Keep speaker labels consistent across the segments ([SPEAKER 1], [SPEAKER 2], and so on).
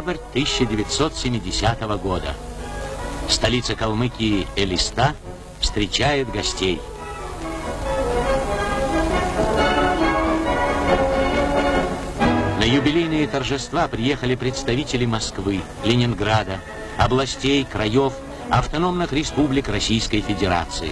[SPEAKER 1] Октябрь 1970 года. Столица Калмыкии Элиста встречает гостей. На юбилейные торжества приехали представители Москвы, Ленинграда, областей, краев, автономных республик Российской Федерации.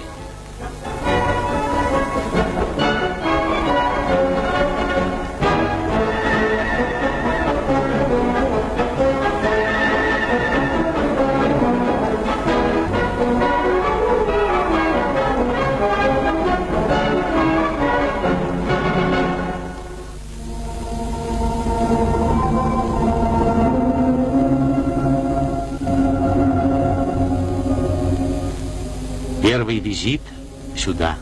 [SPEAKER 1] Первый визит сюда.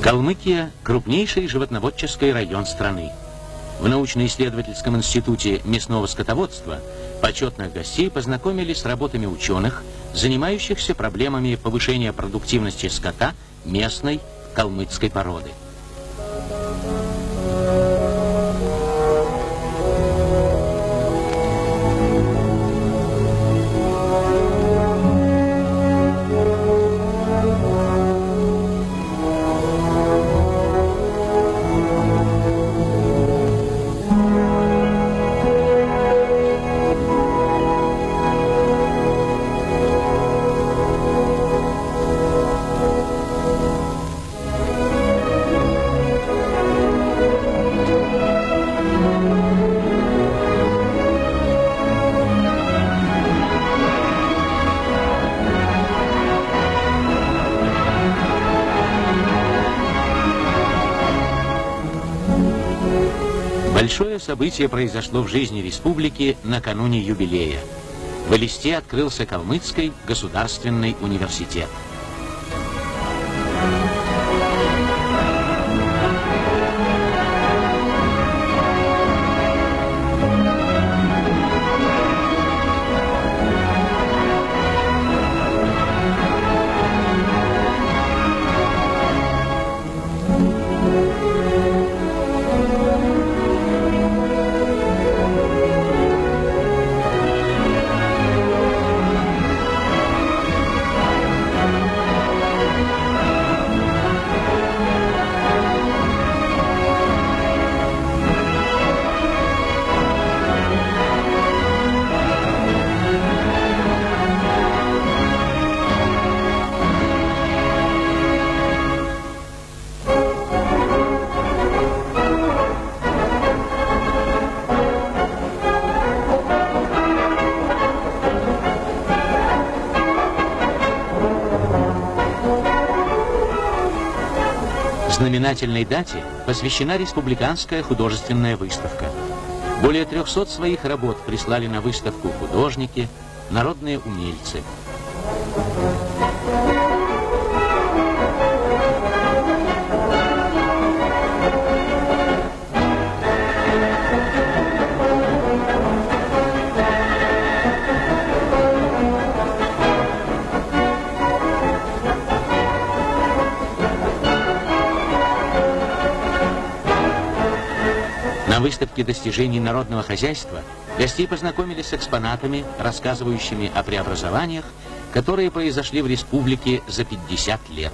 [SPEAKER 1] Калмыкия – крупнейший животноводческий район страны. В научно-исследовательском институте мясного скотоводства почетных гостей познакомили с работами ученых, занимающихся проблемами повышения продуктивности скота местной калмыцкой породы. Большое событие произошло в жизни республики накануне юбилея. В Элисте открылся Калмыцкий государственный университет. Знаменательной дате посвящена республиканская художественная выставка. Более 300 своих работ прислали на выставку художники, народные умельцы. На выставке достижений народного хозяйства гостей познакомили с экспонатами, рассказывающими о преобразованиях, которые произошли в республике за 50 лет.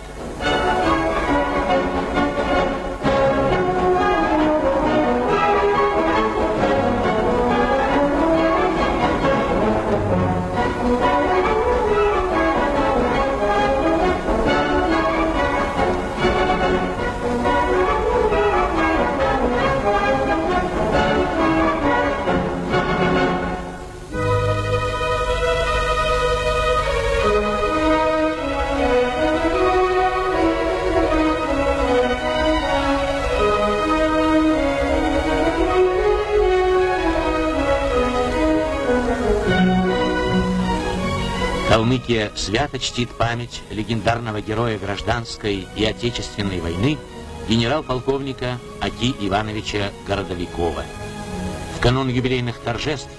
[SPEAKER 1] Калмыкия свято чтит память легендарного героя гражданской и отечественной войны генерал-полковника Аки Ивановича Городовикова. В канун юбилейных торжеств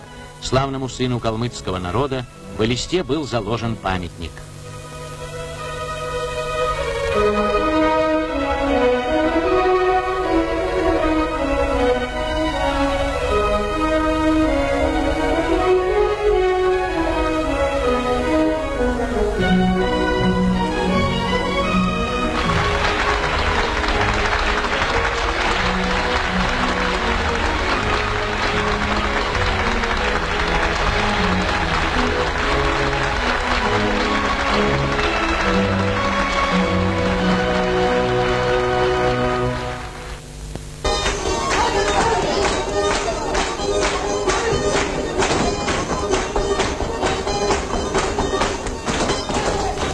[SPEAKER 1] славному сыну калмыцкого народа в Элисте был заложен памятник.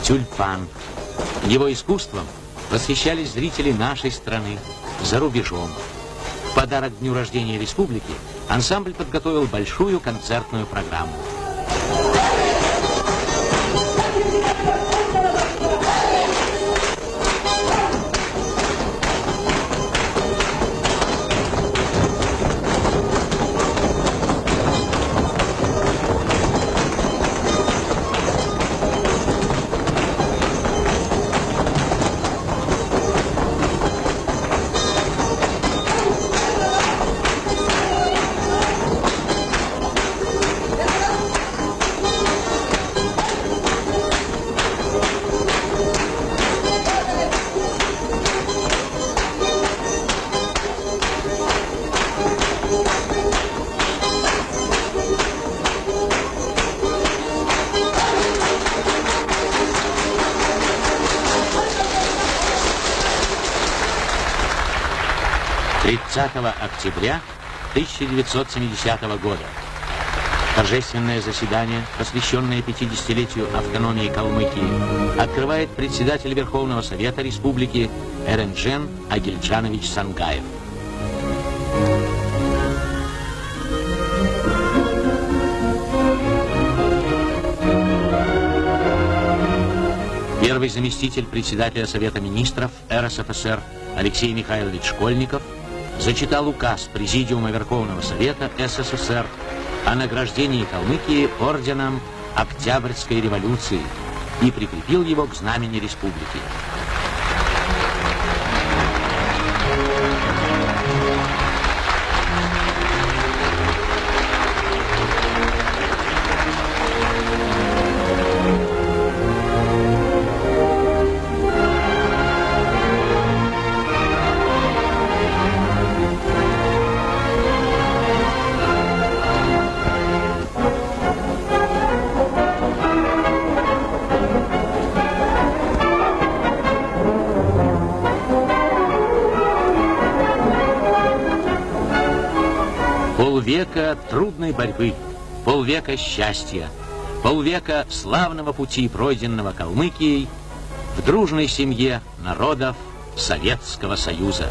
[SPEAKER 1] Тюльпан. Его искусством восхищались зрители нашей страны за рубежом. В подарок к дню рождения республики ансамбль подготовил большую концертную программу. Октября 1970 года. Торжественное заседание, посвященное 50-летию автономии Калмыкии, открывает председатель Верховного Совета Республики Эренджен Агильджанович Сангаев. Первый заместитель председателя Совета Министров РСФСР Алексей Михайлович Школьников зачитал указ Президиума Верховного Совета СССР о награждении Калмыкии орденом Октябрьской революции и прикрепил его к знамени республики. Полвека трудной борьбы, полвека счастья, полвека славного пути, пройденного Калмыкией в дружной семье народов Советского Союза.